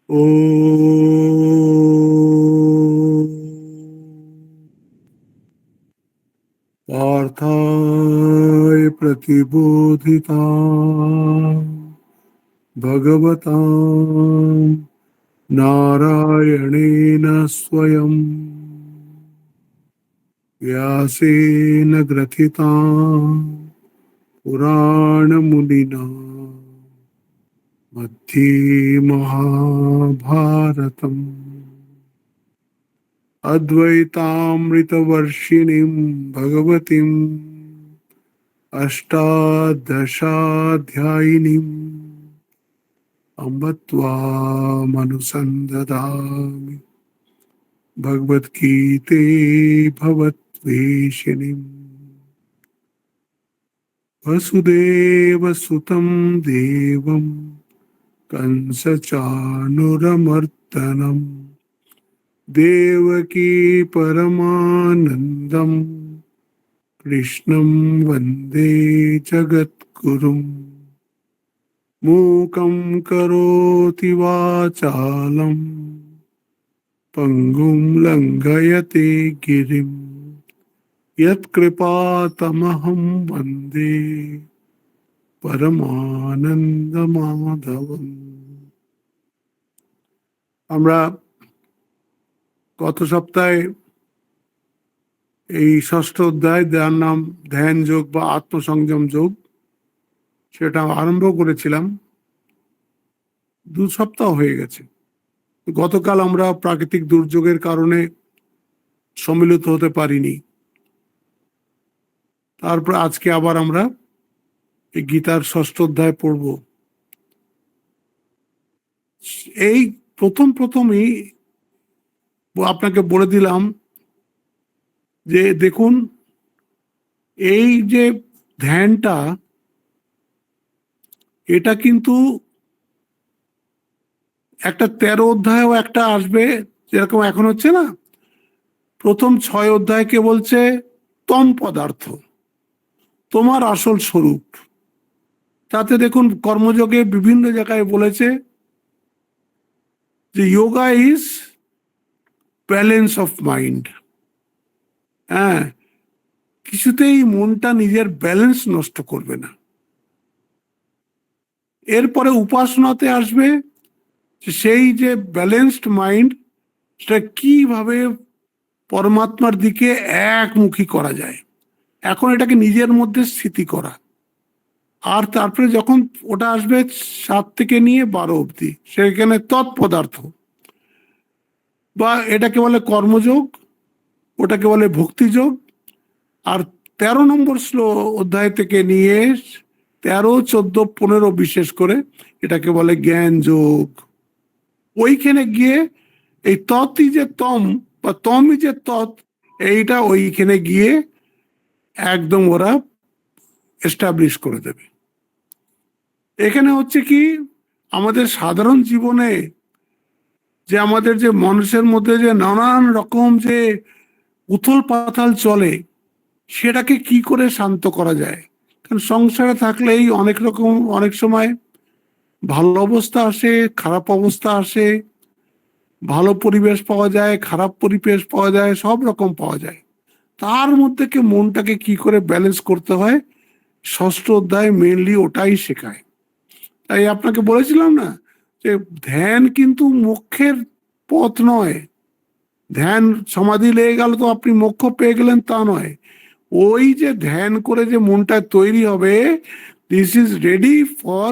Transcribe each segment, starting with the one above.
ॐ पार्थाय प्रतिबोधिता भगवता नारायणेन स्वयं व्यासेन ग्रथिता पुराणमुनिना मध्ये महाभारतम् अद्वैतामृतवर्षिणीं भगवतीम् अष्टादशाध्यायिनीम् अम्ब त्वामनुसन्दधामि भगवद्गीते भवद्वेषिणीम् वसुदेवसुतं देवं कंसचाणूरमर्दनं देवकी परमानन्दं कृष्णं वन्दे जगद्गुरुम् मूकं करोति वाचालं पङ्गुं लङ्घयते गिरिं यत्कृपातमहं वन्दे परमानन्दमाधवम्। আমরা গত সপ্তাহে এই ষষ্ঠ অধ্যায়, যার নাম ধ্যান যোগ বা আত্মসংযম যোগ, সেটা আরম্ভ করেছিলাম। 2 সপ্তাহ হয়ে গেছে। গতকাল আমরা প্রাকৃতিক দুর্যোগের কারণে সম্মিলিত হতে পারিনি। তারপর আজকে আবার আমরা এই গীতার ষষ্ঠ অধ্যায় পড়ব। এই প্রথমই আপনাকে বলে দিলাম যে দেখুন, এই যে ধ্যানটা, এটা কিন্তু একটা 13 অধ্যায়ও একটা আসবে, যেরকম এখন হচ্ছে না। প্রথম 6 অধ্যায়কে বলছে তম পদার্থ, তোমার আসল স্বরূপ। তাতে দেখুন কর্মযোগে বিভিন্ন জায়গায় বলেছে যে yoga is balance of mind. হ্যাঁ, কিছুতেই মনটা নিজের ব্যালেন্স নষ্ট করবে না। এরপরে উপাসনাতে আসবে সেই যে ব্যালেন্সড মাইন্ড, সেটা কিভাবে পরমাত্মার দিকে একমুখী করা যায়। এখন এটাকে নিজের মধ্যে স্থিতি করা। আর তারপরে যখন ওটা আসবে 7 থেকে নিয়ে 12 অবধি, সেখানে তৎপদার্থ, বা এটাকে বলে কর্মযোগ, ওটাকে বলে ভক্তিযোগ। আর 13 নম্বর অধ্যায় থেকে নিয়ে 13, 14, 15 বিশেষ করে এটাকে বলে জ্ঞান যোগ। ওইখানে গিয়ে এই তৎই যে তম বা তমই যে তৎ, এইটা ওইখানে গিয়ে একদম ওরা এস্টাবলিশ করে দেবে। এখানে হচ্ছে কি, আমাদের সাধারণ জীবনে যে আমাদের যে মানুষের মধ্যে যে নানান রকম যে উথল পাথাল চলে, সেটাকে কি করে শান্ত করা যায়। কারণ সংসারে থাকলেই অনেক রকম, অনেক সময় ভালো অবস্থা আসে, খারাপ অবস্থা আসে, ভালো পরিবেশ পাওয়া যায়, খারাপ পরিবেশ পাওয়া যায়, সব রকম পাওয়া যায়। তার মধ্যে মনটাকে কি করে ব্যালেন্স করতে হয়, ষষ্ঠ অধ্যায় মেনলি ওটাই শেখায়। তাই আপনাকে বলেছিলাম না যে ধ্যান কিন্তু মোক্ষের পথ নয়। ধ্যান সমাধি লেগে গেল তো আপনি মোক্ষ পেয়ে গেলেন, তা নয়। ওই যে ধ্যান করে যে মনটা তৈরি হবে, this is ready for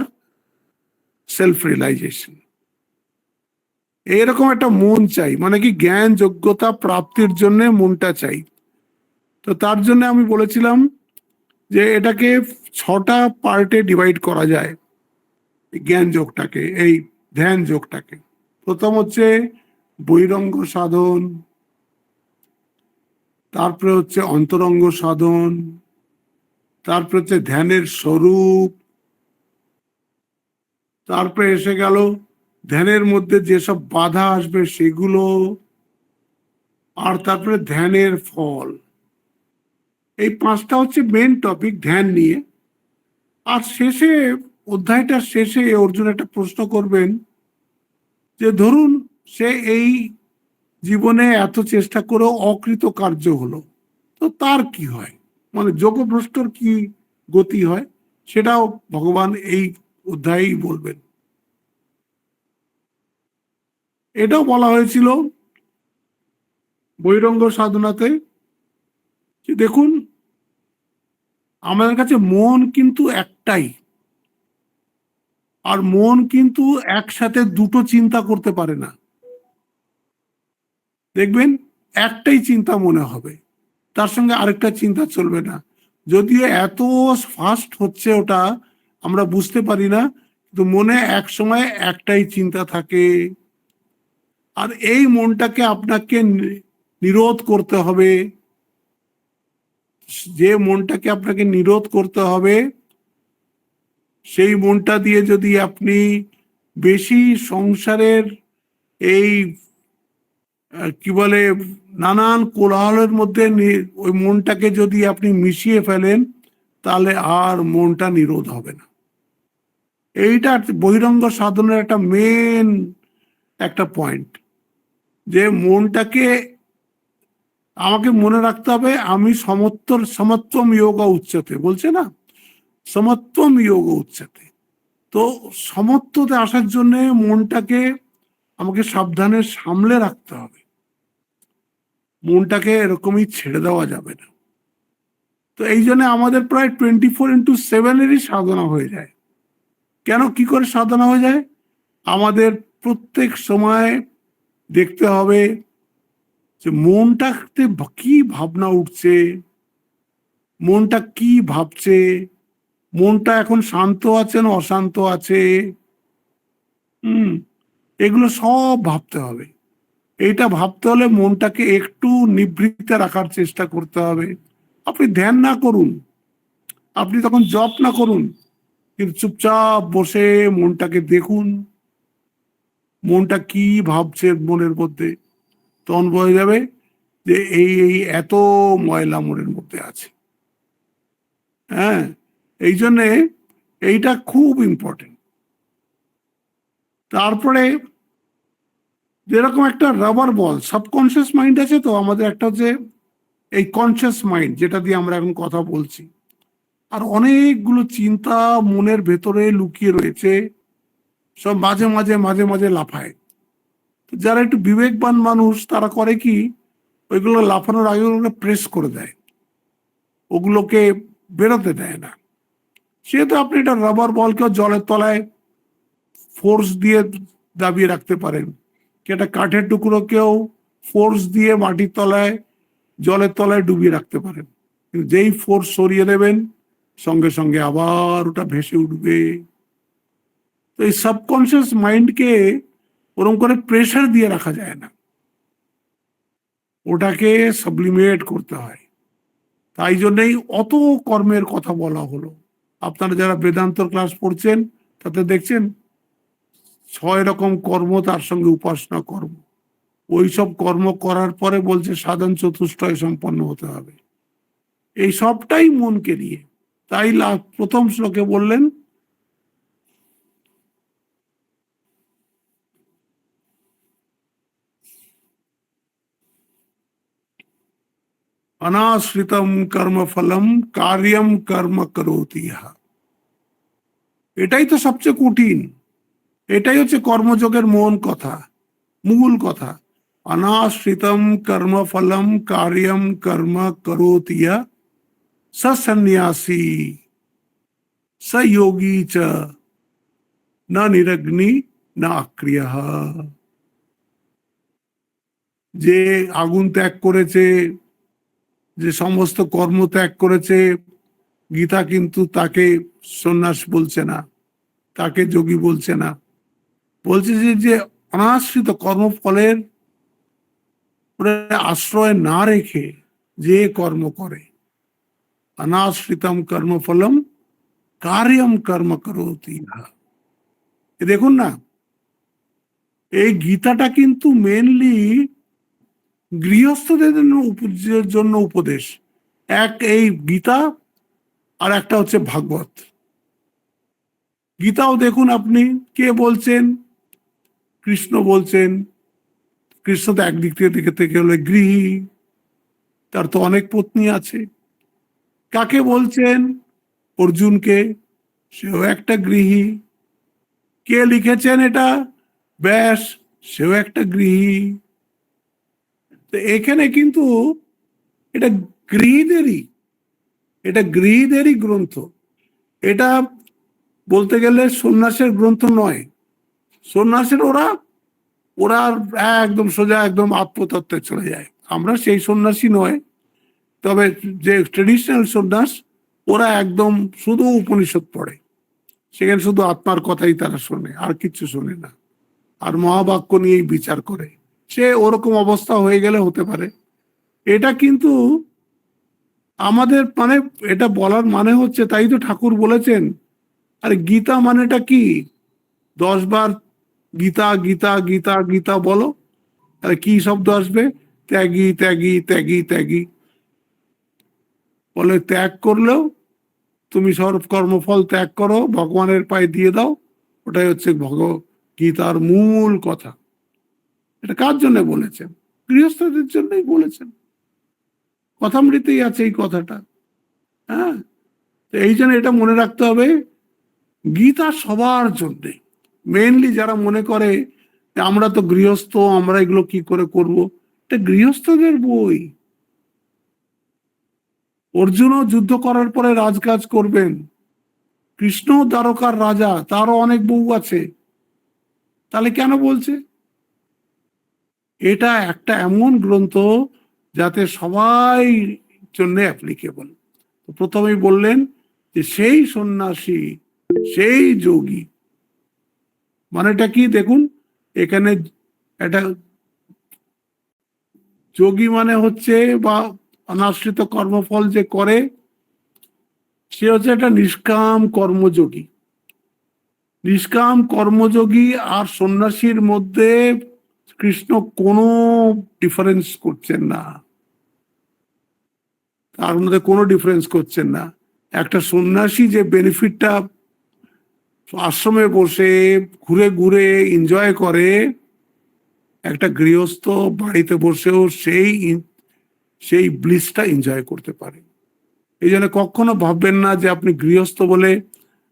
self realisation. এইরকম একটা মন চাই, মানে কি জ্ঞান যোগ্যতা প্রাপ্তির জন্য মনটা চাই। তো তার জন্য আমি বলেছিলাম যে এটাকে 6টা পার্টে ডিভাইড করা যায় জ্ঞান যোগটাকে, এই ধ্যান যোগটাকে। প্রথম হচ্ছে বহিরঙ্গ সাধন, তারপরে হচ্ছে অন্তরঙ্গ সাধন, তারপরে হচ্ছে ধ্যানের স্বরূপ, তারপরে এসে গেল ধ্যানের মধ্যে যেসব বাধা আসবে সেগুলো, আর তারপরে ধ্যানের ফল। এই 5টা হচ্ছে মেন টপিক ধ্যান নিয়ে। আর শেষে, অধ্যায়টার শেষে অর্জুন একটা প্রশ্ন করবেন যে ধরুন সে এই জীবনে এত চেষ্টা করেও অকৃতকার্য হলো, তো তার কি হয়, মানে যোগভ্রষ্টর কি গতি হয়, সেটাও ভগবান এই অধ্যায়েই বলবেন। এটাও বলা হয়েছিল বৈরঙ্গ সাধনাতে, যে দেখুন আমাদের কাছে মন কিন্তু একটাই, আর মন কিন্তু একসাথে দুটো চিন্তা করতে পারে না। দেখবেন একটাই চিন্তা মনে হবে, তার সঙ্গে আরেকটা চিন্তা চলবে না। যদিও এত ফাস্ট হচ্ছে ওটা আমরা বুঝতে পারি না, কিন্তু মনে এক সময় একটাই চিন্তা থাকে। আর এই মনটাকে আপনাকে নিরোধ করতে হবে। যে মনটাকে আপনাকে নিরোধ করতে হবে, সেই মনটা দিয়ে যদি আপনি বেশি সংসারের এই কি বলে নানান কোলাহলের মধ্যে ওই মনটাকে যদি আপনি মিশিয়ে ফেলেন, তাহলে আর মনটা নিরোধ হবে না। এইটা বহিরঙ্গ সাধনের একটা মেন একটা পয়েন্ট, যে মনটাকে আমাকে মনে রাখতে হবে আমি সমত্বম যোগা উচ্চতে বলছে না, সমত্বম যোগ উচ্চতে। তো সমত্বতে আসার জন্য মনটাকে আমাকে সাবধানে সামলে রাখতে হবে, মনটাকে এরকমই ছেড়ে দেওয়া যাবে না। তো এই জন্য আমাদের প্রায় 24x7 সাধনা হয়ে যায়। কেন, কি করে সাধনা হয়ে যায়? আমাদের প্রত্যেক সময় দেখতে হবে যে মনটাতে কি ভাবনা উঠছে, মনটা কি ভাবছে, মনটা এখন শান্ত আছে না অশান্ত আছে। হুম, এগুলো সব ভাবতে হবে। এইটা ভাবতে হলে মনটাকে একটু নিভৃতে রাখার চেষ্টা করতে হবে। আপনি ধ্যান না করুন, আপনি তখন জপ না করুন, কিন্তু চুপচাপ বসে মনটাকে দেখুন, মনটা কি ভাবছে মনের মধ্যে। তখন বোঝা যাবে যে এই এই এত ময়লা মনের মধ্যে আছে। হ্যাঁ, এই জন্যে এইটা খুব ইম্পর্টেন্ট। তারপরে যেরকম একটা রাবার বল সাবকনসিয়াস মাইন্ড আছে, তো আমাদের একটা হচ্ছে এই কনসিয়াস মাইন্ড, যেটা দিয়ে আমরা এখন কথা বলছি। আর অনেকগুলো চিন্তা মনের ভেতরে লুকিয়ে রয়েছে, সব মাঝে মাঝে মাঝে মাঝে লাফায়। যারা একটু বিবেকবান মানুষ তারা করে কি, ওইগুলো লাফানোর আগে ওগুলো প্রেস করে দেয়, ওগুলোকে বেরোতে দেয় না। সেহেতু আপনি এটা রাবার বলকেও জলের তলায় ফোর্স দিয়ে দাবিয়ে রাখতে পারেন, কি একটা কাঠের টুকরোকেও ফোর্স দিয়ে মাটির তলায় জলের তলায় ডুবিয়ে রাখতে পারেন, কিন্তু যেই ফোর্স সরিয়ে দেবেন সঙ্গে সঙ্গে আবার ওটা ভেসে উঠবে। তো এই সাবকনসিয়াস মাইন্ডকে ওরকম করে প্রেশার দিয়ে রাখা যায় না, ওটাকে সাবলিমেট করতে হয়। তাই জন্যই অত কর্মের কথা বলা হলো। আপনারা যারা বেদান্তর ক্লাস পড়ছেন তাতে দেখছেন 6 রকম কর্ম, তার সঙ্গে উপাসনা কর্ম। ওই সব কর্ম করার পরে বলছে সাধন চতুষ্টয় সম্পন্ন হতে হবে। এই সবটাই মনকে নিয়ে। তাই প্রথম শ্লোকে বললেন অনাশ্রিতম কর্মফলম কার্যম কর্ম করোতি ইহ। এটাই তো সবচেয়ে কঠিন, এটাই হচ্ছে কর্মযোগের মূল কথা। অনাশ্রিতম কর্মফলম কার্যম কর্ম করোতি ইহ স সন্ন্যাসী স যোগী চ না নিরগ্নি না অক্রিয়। যে আগুন ত্যাগ করেছে, যে সমস্ত কর্ম ত্যাগ করেছে, গীতা কিন্তু তাকে সন্ন্যাস বলছে না, তাকে যোগী বলছে না, বলছে যে যে অনাশ্রিত কর্মফলের আশ্রয় না রেখে যে কর্ম করে, অনাশ্রিতম কর্মফলম কার্যম কর্ম করোতি। দেখুন না, এই গীতাটা কিন্তু মেনলি গৃহস্থদের জন্য উপদেশ। এক এই গীতা, আর একটা হচ্ছে ভাগবত। গীতাও দেখুন আপনি, কে বলছেন, কৃষ্ণ বলছেন, কৃষ্ণ তো একদিক থেকে হলো গৃহী, তার তো অনেক পত্নী আছে। কাকে বলছেন? অর্জুনকে, সেও একটা গৃহী। কে লিখেছেন এটা? ব্যাস, সেও একটা গৃহী। তো এখানে কিন্তু এটা গৃহীদেরই, এটা গৃহীদেরই গ্রন্থ। এটা বলতে গেলে সন্ন্যাসের গ্রন্থ নয়। সন্ন্যাসের ওরা ওরা একদম সোজা একদম আত্মতত্ত্বে চলে যায়। আমরা সেই সন্ন্যাসী নয়, তবে যে ট্রেডিশনাল সন্ন্যাস, ওরা একদম শুধু উপনিষদ পড়ে, সেখানে শুধু আত্মার কথাই তারা শোনে, আর কিচ্ছু শোনে না, আর মহাবাক্য নিয়েই বিচার করে। সে ওরকম অবস্থা হয়ে গেলে হতে পারে। এটা কিন্তু আমাদের মানে, এটা বলার মানে হচ্ছে, তাই তো ঠাকুর বলেছেন, আরে গীতা মানেটা কি? 10 বার গীতা গীতা গীতা গীতা বলো, তাহলে কি শব্দ আসবে? ত্যাগী ত্যাগী ত্যাগী ত্যাগী। বলে ত্যাগ করলেও তুমি সর্ব কর্মফল ত্যাগ করো, ভগবানের পায়ে দিয়ে দাও। ওটাই হচ্ছে গীতার মূল কথা। এটা কার জন্য বলেছেন? গৃহস্থদের জন্যই বলেছেন। কথামৃতেই আছে এই কথাটা। হ্যাঁ, এই জন্য এটা মনে রাখতে হবে, গীতা সবার জন্যে। মেইনলি যারা মনে করে যে আমরা তো গৃহস্থ, আমরা এগুলো কি করে করব, এটা গৃহস্থদের বই। অর্জুনও যুদ্ধ করার পরে রাজকাজ করবেন, কৃষ্ণ দ্বারকার রাজা, তারও অনেক বউ আছে, তাহলে কেন বলছে? এটা একটা এমন গ্রন্থ যাতে সবাই জন্য অ্যাপ্লিকেবল। প্রথমেই বললেন যে সেই সন্ন্যাসী, সেই যোগী, মানেটা কি দেখুন এখানে। এটা যোগী মানে হচ্ছে, বা অনাশ্রিত কর্মফল যে করে, সে হচ্ছে একটা নিষ্কাম কর্মযোগী। নিষ্কাম কর্মযোগী আর সন্ন্যাসীর মধ্যে কৃষ্ণ কোনো ডিফারেন্স করছেন না, তার মধ্যে কোনো ডিফারেন্স করছেন না। একটা সন্ন্যাসী যে বেনিফিটটা আশ্রমে বসে ঘুরে ঘুরে এনজয় করে, একটা গৃহস্থ বাড়িতে বসেও সেই সেই ব্লিসটা এনজয় করতে পারে। এই জন্য কখনো ভাববেন না যে আপনি গৃহস্থ বলে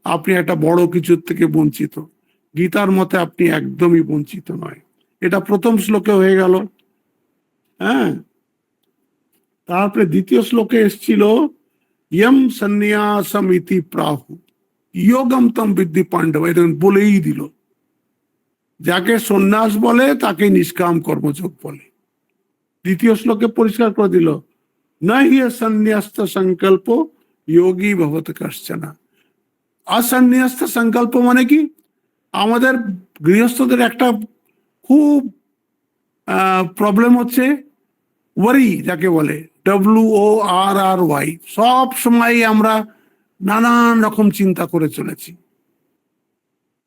আপনি একটা বড় কিছুর থেকে বঞ্চিত। গীতার মতে আপনি একদমই বঞ্চিত নয়। এটা প্রথম শ্লোকে হয়ে গেল। হ্যাঁ, তারপরে দ্বিতীয় শ্লোকে এসছিল ইয়ম সন্ন্যাসম ইতি প্রাহু যোগম তম বিদ্ধি পাণ্ডব। এটা বলেই দিল, যাকে সন্ন্যাস বলে তাকে নিষ্কাম কর্মযোগ বলে। দ্বিতীয় শ্লোকে পরিষ্কার করে দিল, না হিয় সন্ন্যাস্ত সংকল্প যোগী ভবত কশ্চন। অসন্ন্যাস্ত সংকল্প মানে কি? আমাদের গৃহস্থদের একটা খুব প্রবলেম হচ্ছে ওয়ারি, যাকে বলে WORRY। সব সময় আমরা নানান রকম চিন্তা করে চলেছি।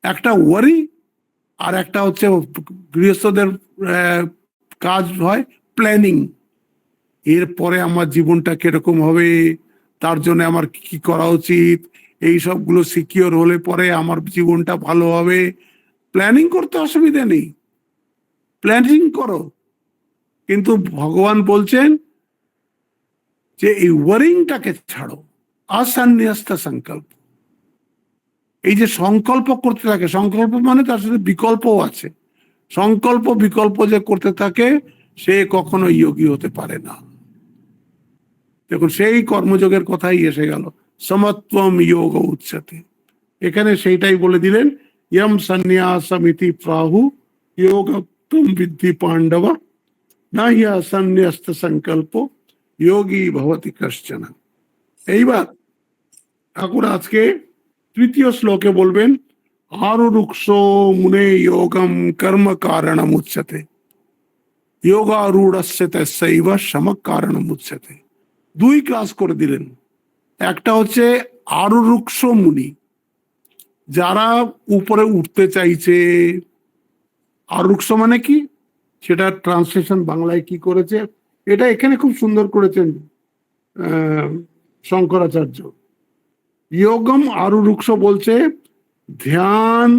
একটা ওয়ারি, আর একটা হচ্ছে গৃহস্থদের কাজ হয় প্ল্যানিং। এরপরে আমার জীবনটা কিরকম হবে, তার জন্য আমার কি করা উচিত, এই সবগুলো সিকিওর হলে পরে আমার জীবনটা ভালো হবে। প্ল্যানিং করতে অসুবিধা নেই, প্ল্যানিং করো, কিন্তু ভগবান বলছেন যে এই ওয়ারিংটাকে ছাড়ো। অসন্ন্যস্ত সংকল্প, এই যে সংকল্প করতে থাকে, সংকল্প মানে তার সাথে বিকল্পও আছে। সংকল্প বিকল্প যে করতে থাকে, সে কখনো যোগী হতে পারে না। দেখুন সেই কর্মযোগের কথাই এসে গেল, সমত্বম যোগ উচ্চতে। এখানে সেইটাই বলে দিলেন, ইয়ম সন্ন্যাসমিতি প্রাহু যোগত্বম বিদ্ধি পাণ্ডব না ইয়া সন্ন্যস্ত সংকল্প যোগী ভবতি কশ্চন। এইবার ঠাকুর আজকে তৃতীয় শ্লোকে বলবেন, আরুরুক্ষ মুনে যোগম কর্ম কারণম উচ্যতে যোগারূঢ়স্য তস্যৈব সম কারণম উচ্যতে। 2 ক্লাস করে দিলেন। একটা হচ্ছে আরুরুক্ষ মুনি, যারা উপরে উঠতে চাইছে। আরুরুক্ষ মানে কি, সেটা ট্রান্সলেশন বাংলায় কি করেছে, এটা এখানে খুব সুন্দর করেছেন শঙ্করাচার্য। যোগম আরুরুক্ষ বলছে ধ্যান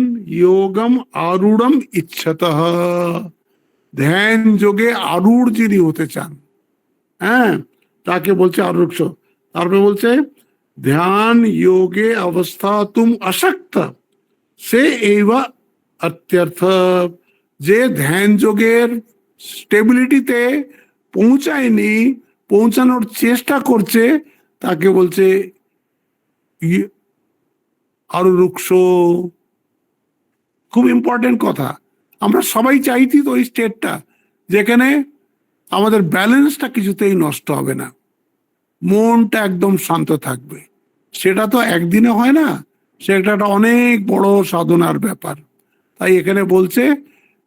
যোগম আরূঢ়ম ইচ্ছতঃ, ধ্যান যোগে আরূঢ় যিনি হতে চান, হ্যাঁ, তাকে বলছে আরুক্ষ। তারপরে বলছে ধ্যান যোগে অবস্থা তুম আসক্ত সে এইবা অত্যর্থ, যে ধ্যান যোগের স্টেবিলিটিতে পৌঁছায়নি, পৌঁছানোর চেষ্টা করছে, তাকে বলছে আরুরুক্ষ। খুব ইম্পর্টেন্ট কথা। আমরা সবাই চাইছি তো ওই স্টেটটা যেখানে আমাদের ব্যালেন্সটা কিছুতেই নষ্ট হবে না, মনটা একদম শান্ত থাকবে। সেটা তো একদিনে হয় না, সেটা একটা অনেক বড় সাধনার ব্যাপার। তাই এখানে বলছে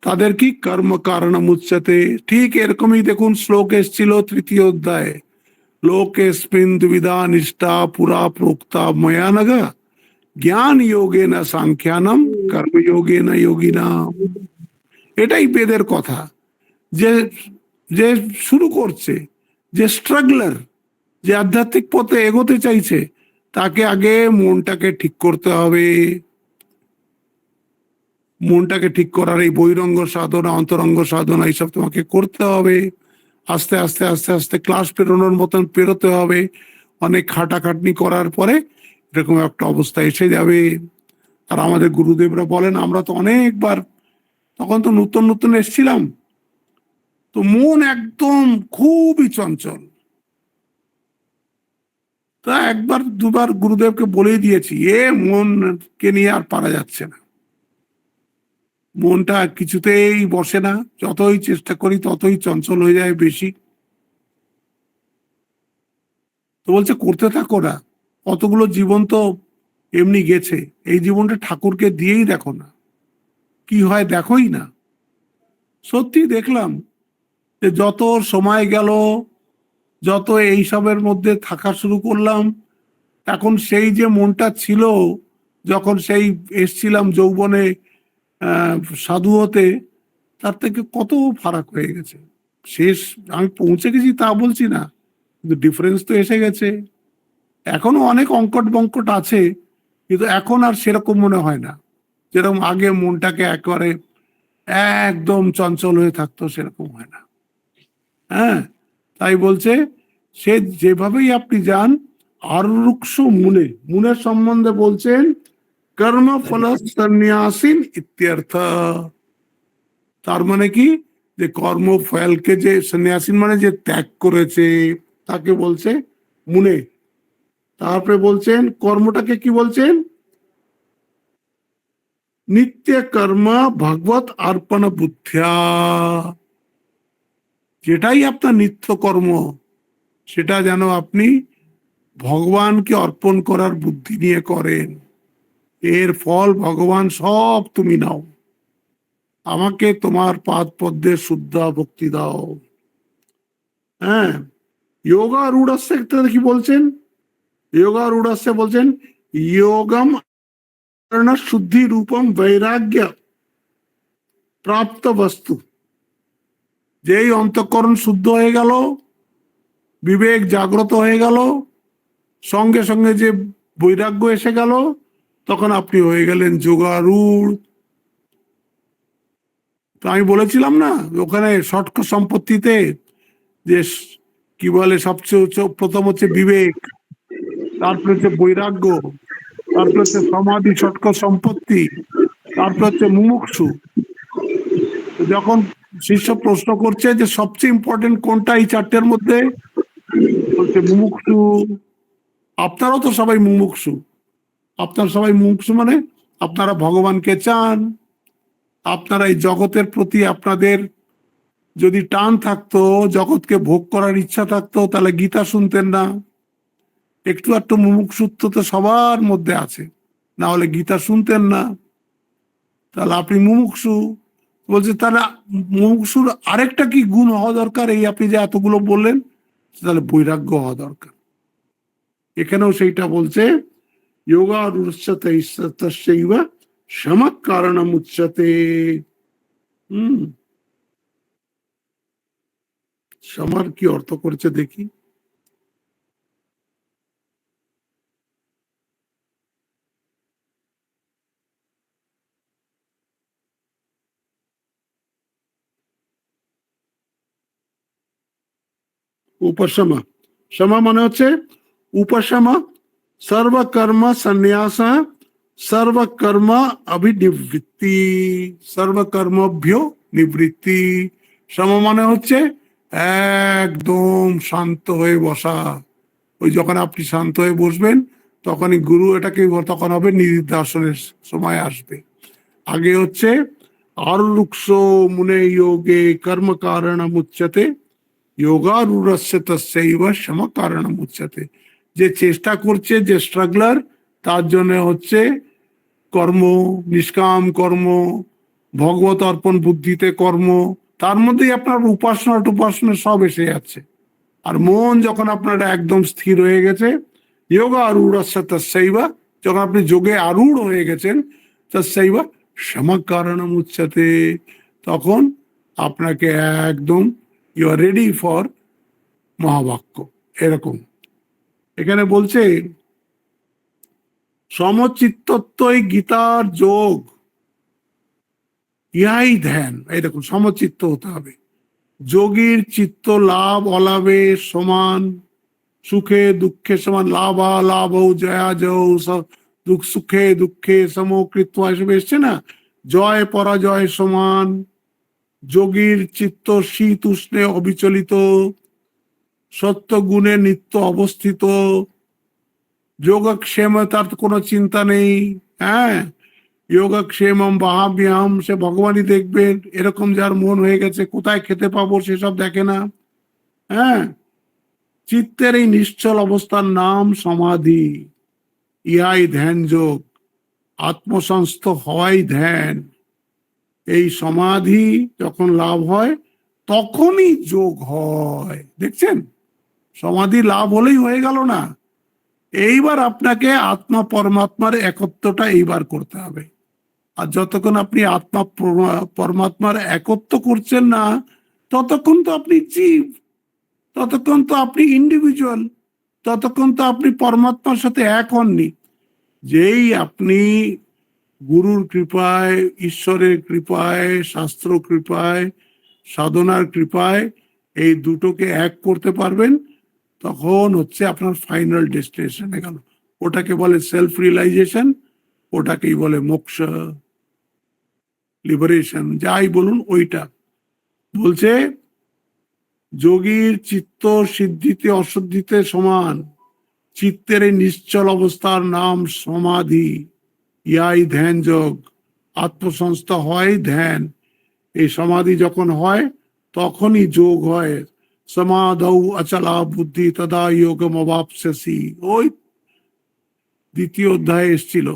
তাদের কি কর্ম কারণ মুচ্যতে, ঠিক এরকমই দেখুন শ্লোক এসছিল তৃতীয় অধ্যায়ে, লোকেস্মিন দুবিধা নিষ্ঠা পুরা প্রোক্তা ময়ানগ, জ্ঞান যোগে না সাংখ্যানম কর্মযোগে না যোগিনাম। এটাই বেদের কথা, যে যে শুরু করছে, যে স্ট্রাগলার, যে আধ্যাত্মিক পথে এগোতে চাইছে, তাকে আগে মনটাকে ঠিক করতে হবে। মনটাকে ঠিক করার এই বহিরঙ্গ সাধনা, অন্তরঙ্গ সাধনা, এইসব তোমাকে করতে হবে। আস্তে আস্তে আস্তে আস্তে ক্লাস পেরোনোর মতন পেরোতে হবে। অনেক খাটাখাটনি করার পরে এরকম একটা অবস্থা এসে যাবে। আর আমাদের গুরুদেবরা বলেন, আমরা তো অনেকবার, তখন তো নতুন নতুন এসছিলাম, তো মন একদম খুবই চঞ্চল। তা একবার দুবার গুরুদেবকে বলেই দিয়েছি, মনকে নিয়ে আর পারা যাচ্ছে না, মনটা কিছুতেই বসে না, যতই চেষ্টা করি ততই চঞ্চল হয়ে যায় বেশি। তো বলছে করতে থাকো না, কতগুলো জীবন তো এমনি গেছে, এই জীবনটা ঠাকুরকে দিয়েই দেখো না, কি হয় দেখোই না। সত্যি দেখলাম যে যত সময় গেল, যত এইসবের মধ্যে থাকা শুরু করলাম, এখন সেই যে মনটা ছিল যখন সেই এসছিলাম যৌবনে সাধু হতে, তার থেকে কত ফারাক হয়ে গেছে। শেষ আমি পৌঁছে গেছি তা বলছি না, কিন্তু ডিফারেন্স তো এসে গেছে। এখনো অনেক অঙ্কট বঙ্কট আছে, কিন্তু এখন আর সেরকম মনে হয় না, যেরকম আগে মনটাকে একেবারে একদম চঞ্চল হয়ে থাকতো, সেরকম হয় না। হ্যাঁ, তাই বলছে সে যেভাবেই আপনি যান, আরুক্ষ মুনে, মুনের সম্বন্ধে বলছেন কর্ম ফল সন্ন্যাসীন ইত্যর্থ। তার মানে কি, যে কর্ম ফলকে যে সন্ন্যাসীন মানে যে ত্যাগ করেছে, তাকে বলছে মুনে। তারপরে বলছেন কর্মটাকে কি বলছেন, নিত্য কর্ম ভগবত অর্পণ বুদ্ধিয়া, যেটাই আপনার নিত্য কর্ম, সেটা যেন আপনি ভগবানকে অর্পণ করার বুদ্ধি নিয়ে করেন। এর ফল ভগবান সব তুমি নাও, আমাকে তোমার পাদ পদ্মে শুদ্ধ ভক্তি দাও। হ্যাঁ, যোগা রূঢ়স্য কি বলছেন, যোগা রূঢ়স্য বলছেন যোগম শুদ্ধি রূপম বৈরাগ্য প্রাপ্ত বস্তু। যেই অন্তঃকরণ শুদ্ধ হয়ে গেল, বিবেক জাগ্রত হয়ে গেল, সঙ্গে সঙ্গে যে বৈরাগ্য এসে গেল, তখন আপনি হয়ে গেলেন যোগারূঢ়। তো আমি বলেছিলাম না ওখানে ষটক সম্পত্তিতে, যে কি বলে সবচেয়ে প্রথম হচ্ছে বিবেক, তারপরে হচ্ছে বৈরাগ্য, তারপরে হচ্ছে সমাধি ষটক সম্পত্তি, তারপরে হচ্ছে মুমুক্ষু। যখন শিষ্য প্রশ্ন করছে যে সবচেয়ে ইম্পর্টেন্ট কোনটা এই চারটের মধ্যে, বলছে মুমুক্ষু। আপনারাও তো সবাই মুমুক্ষু, আপনারা সবাই মুমুক্ষু মানে আপনারা ভগবানকে চান, আপনারা এই জগতের প্রতি আপনাদের যদি টান থাকতো, জগৎকে ভোগ করার ইচ্ছা থাকতো, তাহলে গীতা শুনতেন না। একটু একটু মুমুক্ষুত্ব তো সবার মধ্যে আছে, না হলে গীতা শুনতেন না। তাহলে আপনি মুমুক্ষু, বলছে তাহলে মুমুক্ষুর আরেকটা কি গুণ হওয়া দরকার, এই আপনি যে এতগুলো বললেন, তাহলে বৈরাগ্য হওয়া দরকার। এখানেও সেইটা বলছে যোগা রুচ্যতে ঈশ্বরৈবা সমক কারণম উচ্যতে। হম, সমার কি অর্থ করছে দেখি। উপাসমা। সমা মানে হচ্ছে উপাসমা, সর্বকর্ম সন্ন্যাস, সর্বকর্ম অভিনিবৃত্তি, সর্বকর্মভ্য নিবৃত্তি। সম মানে হচ্ছে একদম শান্ত হয়ে বসা। ওই যখন আপনি শান্ত হয়ে বসবেন তখনই গুরু এটাকে তখন হবে নিদিধ্যাসনের সময় আসবে। আগে হচ্ছে আরুরুক্ষো মুনে যোগে কর্ম কারণম উচ্যতে, যোগারূঢ়স্য তস্যৈব সম কারণম উচ্যতে। যে চেষ্টা করছে, যে স্ট্রাগলার, তার জন্য হচ্ছে কর্ম, নিষ্কাম কর্ম, ভগবত অর্পণ বুদ্ধিতে কর্ম, তার মধ্যেই আপনার উপাসনা টুপাসনা সব এসে যাচ্ছে। আর মন যখন আপনার একদম স্থির হয়ে গেছে, যোগা আরূঢ়স্য তস্যৈবা, যখন আপনি যোগে আরূঢ় হয়ে গেছেন, তস্যৈবা সমকারণম উচ্যতে, তখন আপনাকে একদম ইউ আর রেডি ফর মহাবাক্য। এরকম এখানে বলছে সমচিত্তত্বই গীতার যোগ, ইহাই ধ্যান। এই দেখুন, সমচিত্ত হতে হবে। যোগীর চিত্ত লাভ অলাভে সমান, সুখে দুঃখে সমান, লাভা লাভ জয়া জয়, দুঃখ সুখে দুঃখে সমকৃত্ব, এসব এসছে না, জয় পরাজয় সমান। যোগীর চিত্ত শীত উষ্ণে অবিচলিত, সত্য গুণে নিত্য অবস্থিত। যোগক্ষেম, তার কোনো চিন্তা নেই। হ্যাঁ, যোগক্ষেমম বাহাভ্যাম, সে ভগবানই দেখবেন। এরকম যার মন হয়ে গেছে, কোথায় খেতে পাবো সেসব দেখে না। হ্যাঁ, চিত্তের এই নিশ্চল অবস্থার নাম সমাধি, ইহাই ধ্যান যোগ। আত্মসংস্থ হওয়াই ধ্যান। এই সমাধি যখন লাভ হয় তখনই যোগ হয়। দেখছেন, সমাধি লাভ হলেই হয়ে গেল না। এইবার আপনাকে আত্মা পরমাত্মার একত্বটা এইবার করতে হবে। আর যতক্ষণ আপনি আত্মা পরমাত্মার একত্ব করছেন না, ততক্ষণ তো আপনি জীব, ততক্ষণ তো আপনি ইন্ডিভিজুয়াল, ততক্ষণ তো আপনি পরমাত্মার সাথে এক হননি। যেই আপনি গুরুর কৃপায়, ঈশ্বরের কৃপায়, শাস্ত্র কৃপায়, সাধনার কৃপায় এই দুটোকে এক করতে পারবেন, তখন হচ্ছে আপনার ফাইনাল ডেস্টিনেশনে গেল। ওটাকে বলে সেলফ রিয়েলাইজেশন, ওটাকেই বলে মোক্ষ, লিবারেশন, যাই বলুন ওইটা। বলছে যোগীর চিত্ত সিদ্ধিতে অসিদ্ধিতে সমান, চিত্তের এই নিশ্চল অবস্থার নাম সমাধি, ইয়াই ধ্যান যোগ। আত্মসংস্থা হয় ধ্যান। এই সমাধি যখন হয় তখনই যোগ হয়। সমাধৌ অচলা বুদ্ধি তদা যোগম অবাপ্স্যসি, ওই দ্বিতীয় অধ্যায়ে এসছিল।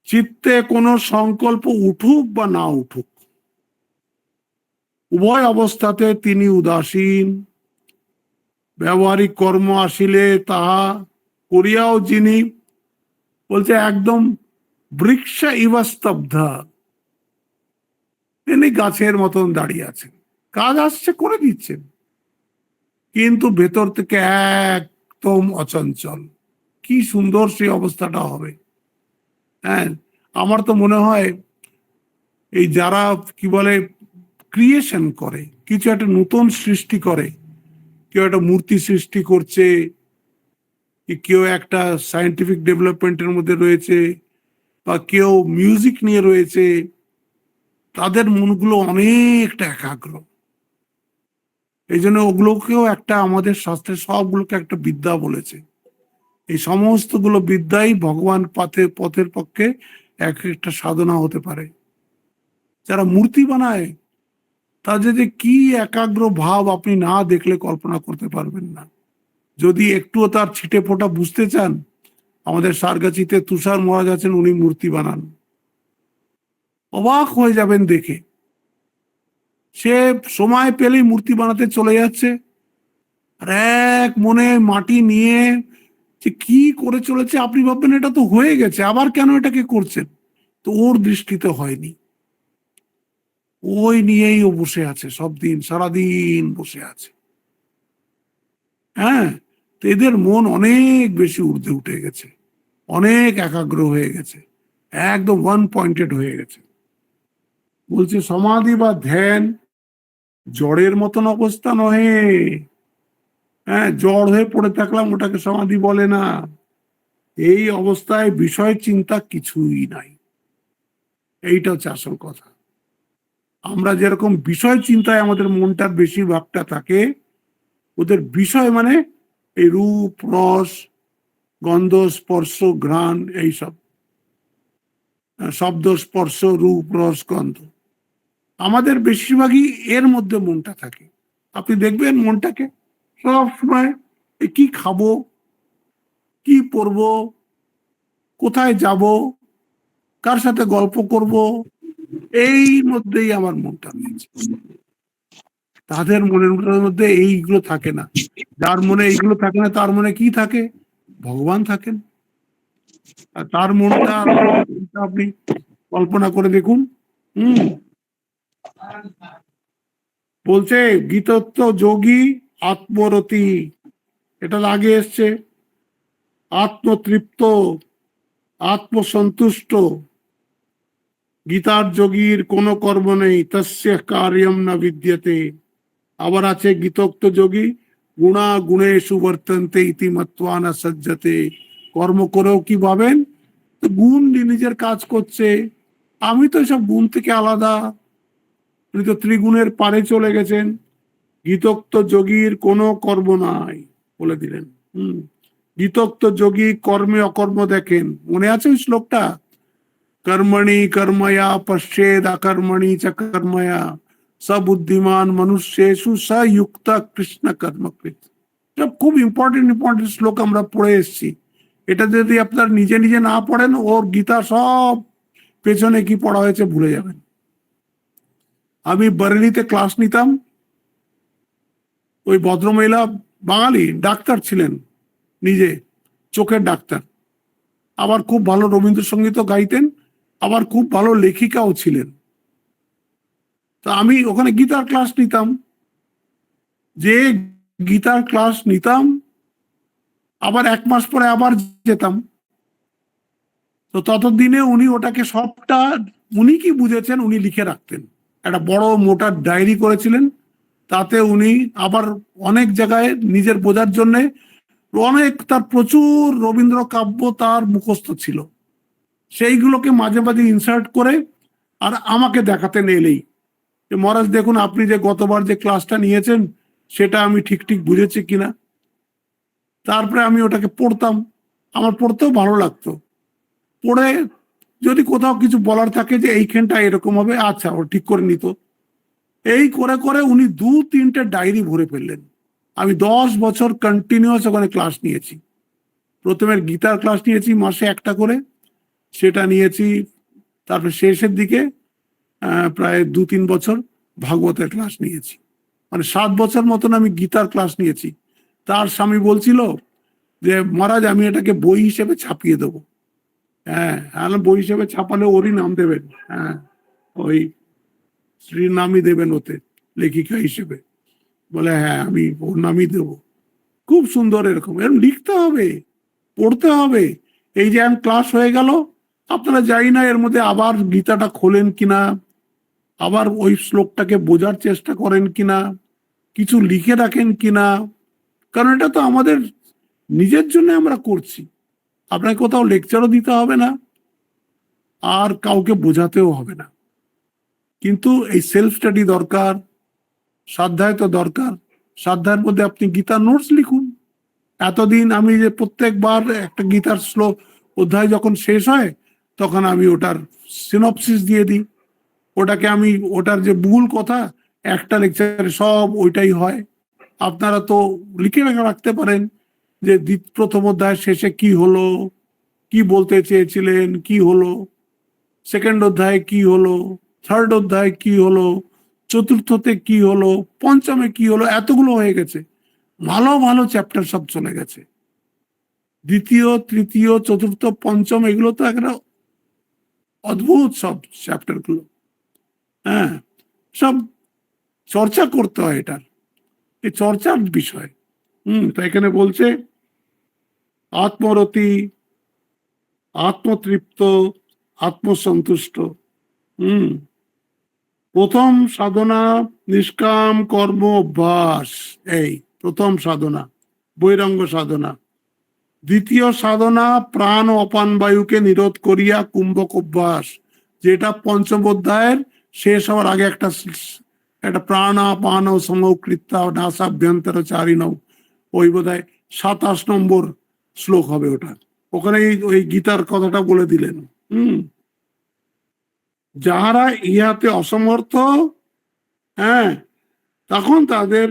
চিত্তে কোনো সংকল্প উঠুক বা না উঠুক, উভয় অবস্থাতে তিনি উদাসীন। ব্যবহারিক কর্ম আসিলে তাহা করিয়াও যিনি, বলছে একদম বৃক্ষ ইব স্তব্ধা, তিনি গাছের মতন দাঁড়িয়ে আছেন, কাজ আসছে করে দিচ্ছেন, কিন্তু ভেতর থেকে একদম অচঞ্চল। কি সুন্দর সেই অবস্থাটা হবে। হ্যাঁ, আমার তো মনে হয় এই যারা কি বলে ক্রিয়েশন করে, কিছু একটা নতুন সৃষ্টি করে, কেউ একটা মূর্তি সৃষ্টি করছে, কেউ একটা সায়েন্টিফিক ডেভেলপমেন্টের মধ্যে রয়েছে, বা কেউ মিউজিক নিয়ে রয়েছে, তাদের মনগুলো অনেকটা একাগ্র। এই জন্য ওগুলোকেও একটা, আমাদের শাস্ত্রে সবগুলোকে একটা বিদ্যা বলেছে। এই সমস্তগুলো বিদ্যাই ভগবান পথের পক্ষে এক একটা সাধনা হতে পারে। যারা মূর্তি বানায় তাদের যে কি একাগ্র ভাব আপনি না দেখলে কল্পনা করতে পারবেন না। যদি একটুও তার ছিটে ফোটা বুঝতে চান, আমাদের সারগাছিতে তুষার মহারাজ আছেন, উনি মূর্তি বানান, অবাক হয়ে যাবেন দেখে। সে সময় পেলেই মূর্তি বানাতে চলে যাচ্ছে, আর এক মনে মাটি নিয়ে যে কি করে চলেছে, আপনি ভাববেন এটা তো হয়ে গেছে, আবার কেন এটাকে করছেন। তো ওর দৃষ্টিতে হয়নি, ওই নিয়েই ও বসে আছে, সব দিন সারাদিন বসে আছে। হ্যাঁ, তো এদের মন অনেক বেশি ঊর্ধ্বে উঠে গেছে, অনেক একাগ্র হয়ে গেছে, একদম ওয়ান পয়েন্টেড হয়ে গেছে। বলছে সমাধি বা ধ্যান জ্বরের মতন অবস্থা নহে। হ্যাঁ, জ্বর হয়ে পড়ে থাকলাম, ওটাকে সমাধি বলে না। এই অবস্থায় বিষয় চিন্তা কিছুই নাই, এইটা হচ্ছে আসল কথা। আমরা যেরকম বিষয় চিন্তায় আমাদের মনটার বেশিরভাগটা থাকে, ওদের বিষয় মানে এই রূপ রস গন্ধ স্পর্শ ঘ্রাণ এইসব, শব্দ স্পর্শ রূপ রস গন্ধ, আমাদের বেশিরভাগই এর মধ্যে মনটা থাকে। আপনি দেখবেন মনটাকে সব সময় কি খাবো, কি পরবো, কোথায় যাব, কার সাথে গল্প করব, এই মধ্যেই আমার মনটা রয়েছে। তাদের মনের মধ্যে এইগুলো থাকে না। যার মনে এইগুলো থাকে না, তার মনে কি থাকে? ভগবান থাকেন। আর তার মনটা আর আমাদের মনটা আপনি কল্পনা করে দেখুন। হুম, বলছে গীতত্ব যোগী আত্মরতি, এটা আগে এসছে। আত্মতৃপ্ত, আত্মসন্তুষ্ট, গীতার যোগীর কোনো কর্ম নেই, তস্য কার্যম না বিদ্যতে। আবার আছে গীতোক্ত যোগী গুণা গুণেষু বর্তন্তে ইতি মত্বা না সজ্জতে। কর্ম করেও কি ভাবেন? গুণ নিজের কাজ করছে, আমি তো সব গুণ থেকে আলাদা, উনি তো ত্রিগুণের পারে চলে গেছেন। গীতোক্ত যোগীর কোনো কর্ম নাই বলে দিলেন। গীতোক্ত যোগী কর্মে অকর্ম দেখেন। মনে আছে ওই শ্লোকটা? কর্মণি কর্ময়া পশ্চেদ আকর্মণি চ কর্ময়া সবুদ্ধিমান মনুষ্যেষু সযুক্ত কৃষ্ণ কর্মকৃত। সব খুব ইম্পর্টেন্ট ইম্পর্টেন্ট শ্লোক আমরা পড়ে এসেছি। এটা যদি আপনার নিজে নিজে না পড়েন, ওর গীতা সব পেছনে কি পড়া হয়েছে ভুলে যাবেন। আমি বরেলিতে ক্লাস নিতাম, ওই ভদ্রমহিলা বাঙালি ডাক্তার ছিলেন, নিজে চোখের ডাক্তার, আবার খুব ভালো রবীন্দ্রসঙ্গীতও গাইতেন, আবার খুব ভালো লেখিকাও ছিলেন। তো আমি ওখানে গীতার ক্লাস নিতাম, যে গীতার ক্লাস নিতাম, আবার 1 মাস পরে আবার যেতাম। তো ততদিনে উনি ওটাকে সবটা, উনি কি বুঝেছেন উনি লিখে রাখতেন, একটা বড় মোটা ডায়েরি করেছিলেন। তাতে উনি আবার অনেক জায়গায় নিজের বোঝার জন্য অনেক, তার প্রচুর রবীন্দ্র কাব্য তার মুখস্থ ছিল, সেইগুলোকে মাঝে মাঝে ইনসার্ট করে আর আমাকে দেখাতেন এলেই, যে মহারাজ দেখুন আপনি যে গতবার যে ক্লাসটা নিয়েছেন সেটা আমি ঠিক ঠিক বুঝেছি কিনা। তারপরে আমি ওটাকে পড়তাম, আমার পড়তেও ভালো লাগতো। পড়ে যদি কোথাও কিছু বলার থাকে যে এইখানটা এরকম হবে, আচ্ছা ও ঠিক করে নিত। এই করে করে উনি 2-3টে ডায়েরি ভরে ফেললেন। আমি 10 বছর কন্টিনিউয়াস ওখানে ক্লাস নিয়েছি। প্রথমে গীতার ক্লাস নিয়েছি মাসে একটা করে, সেটা নিয়েছি। তারপরে শেষের দিকে প্রায় 2-3 বছর ভাগবতের ক্লাস নিয়েছি। মানে 7 বছর মতন আমি গীতার ক্লাস নিয়েছি। তার স্বামী বলছিল যে মহারাজ আমি এটাকে বই হিসেবে ছাপিয়ে দেবো। হ্যাঁ, বই হিসেবে ছাপালে ওরই নাম দেবেন। হ্যাঁ, ওই স্ত্রীর নামই দেবেন ওতে, লেখিকা হিসেবে। বলে হ্যাঁ আমি ওর নামই দেবো। খুব সুন্দর, এরকম এরকম লিখতে হবে, পড়তে হবে। এই যে ক্লাস হয়ে গেল, আপনারা জানি না এর মধ্যে আবার গীতাটা খোলেন কিনা, আবার ওই শ্লোকটাকে বোঝার চেষ্টা করেন কিনা, কিছু লিখে রাখেন কিনা। কারণ এটা তো আমাদের নিজের জন্য আমরা করছি, আপনাকে কোথাও লেকচারও দিতে হবে না, আর কাউকে বোঝাতেও হবে না। কিন্তু এই সেলফ স্টাডি দরকার, স্বাধ্যায় তো দরকার। স্বাধ্যায়ের মধ্যে আপনি গীতার নোটস লিখুন। এতদিন আমি যে প্রত্যেকবার একটা গীতার শ্লোক অধ্যায় যখন শেষ হয়, তখন আমি ওটার সিনপসিস দিয়ে দিই। ওটাকে আমি, ওটার যে মূল কথা, একটা লেকচারে সব ওইটাই হয়। আপনারা তো লিখে রাখতে পারেন যে প্রথম অধ্যায় শেষে কি হলো, কি বলতে চেয়েছিলেন, কি হলো, সেকেন্ড অধ্যায় কি হলো, থার্ড অধ্যায় কি হলো, চতুর্থতে কি হলো, পঞ্চমে কি হলো, এতগুলো হয়ে গেছে। ভালো ভালো চ্যাপ্টার সব চলে গেছে। দ্বিতীয় তৃতীয় চতুর্থ পঞ্চম এগুলো তো একটা অদ্ভুত সব চ্যাপ্টার গুলো। হ্যাঁ, সব চর্চা করতে হয়, এটার এই চর্চার বিষয়। তো এখানে বলছে আত্মরতি, আত্মতৃপ্ত, আত্মসন্তুষ্ট। হুম প্রথম সাধনা নিষ্কাম কর্ম অভ্যাস, এই প্রথম সাধনা বৈরাগ্য সাধনা। দ্বিতীয় সাধনা প্রাণ ও অপান বায়ুকে নিরোধ করিয়া কুম্ভক অভ্যাস, যেটা পঞ্চম অধ্যায়ের শেষ হওয়ার আগে একটা একটা প্রাণাপান সমকৃতা নাসাভ্যন্তর চারিণ, ওই বোধহয় 27 নম্বর শ্লোক হবে ওটা। ওখানে ওই গীতার কথাটা বলে দিলেন। যাহারা ইহাতে অসমর্থ, হ্যাঁ, তখন তাদের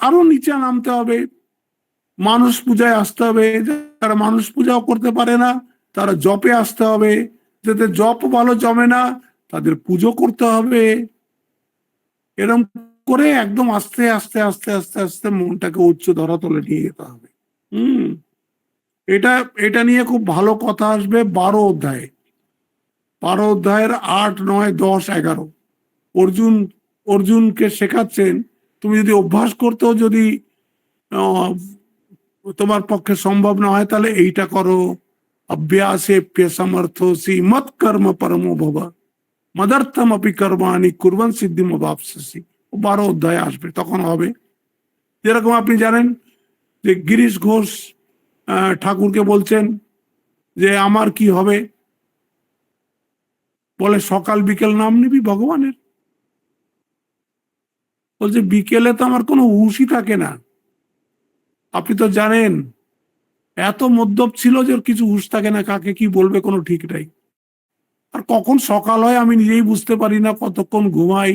আরো নিচে নামতে হবে, মানুষ পূজায় আসতে হবে। যারা মানুষ পূজাও করতে পারে না তারা জপে আসতে হবে, যাতে জপ ভালো জমে না তাদের পুজো করতে হবে। এরকম করে একদম আস্তে আস্তে আস্তে আস্তে আস্তে মনটাকে উচ্চ ধরাতলে নিয়ে যেতে হবে। এটা এটা নিয়ে খুব ভালো কথা আসবে 12 অধ্যায়ে। 12 অধ্যায়ের 8, 9, 10, 11 অর্জুনকে শেখাচ্ছেন, তুমি যদি অভ্যাস করতেও যদি তোমার পক্ষে সম্ভব না হয় তাহলে এইটা করো, অভ্যাসে সমর্থসি মত কর্ম পরমো ভব মদর্থম অপি কর্মাণি কুর্বন সিদ্ধিম অবাপসি। 12 অধ্যায় আসবে, তখন হবে। যেরকম আপনি জানেন যে গিরিশ ঘোষ ঠাকুরকে বলছেন যে আমার কি হবে, বলে সকাল বিকেল নাম নিবি ভগবানের। বলছে বিকেলে তো আমার কোনো হুঁশই থাকে না। আপনি তো জানেন এত মদ্যপ ছিল যে কিছু হুঁশ থাকে না, কাকে কি বলবে কোনো ঠিক নাই। আর কখন সকাল হয় আমি নিজেই বুঝতে পারি না, কতক্ষণ ঘুমাই,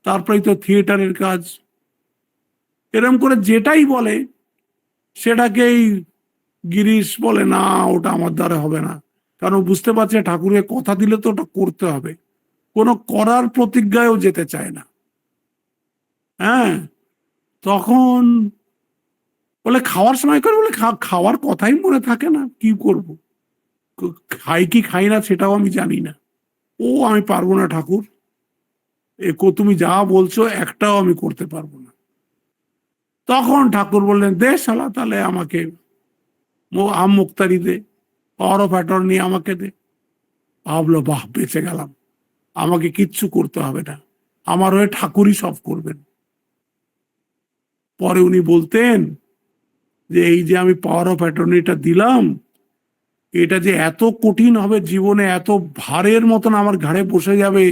তারপরেই তো থিয়েটারের কাজ। এরম করে যেটাই বলে সেটাকেই গিরিশ বলে না ওটা আমার দ্বারা হবে না, কারণ বুঝতে পারছে ঠাকুরের কথা দিলে তো ওটা করতে হবে, কোনো করার প্রতিজ্ঞায়ও যেতে চায় না। হ্যাঁ, তখন বলে খাওয়ার সময় করে, বলে খাওয়ার কথাই মনে থাকে না, কি করব, খাই কি খাই না সেটাও আমি জানি না। ও আমি পারবো না ঠাকুর, তুমি যা বলছো একটাও আমি করতে পারবো না। তখন ঠাকুর বললেন দে শালা, তাহলে আমাকে আম মুক্তারি দে, পাওয়ার অফ অ্যাটর্নি আমাকে দে। ভাবলো বাহ বেঁচে গেলাম, আমাকে কিচ্ছু করতে হবে না, আমার হয়ে ঠাকুরই সব করবেন। পরে উনি বলতেন যে এই যে আমি পাওয়ার অফ অ্যাটর্নিটা দিলাম, এটা যে এত কঠিন হবে জীবনে, এত ভারের মতন আমার ঘাড়ে বসে যাবে,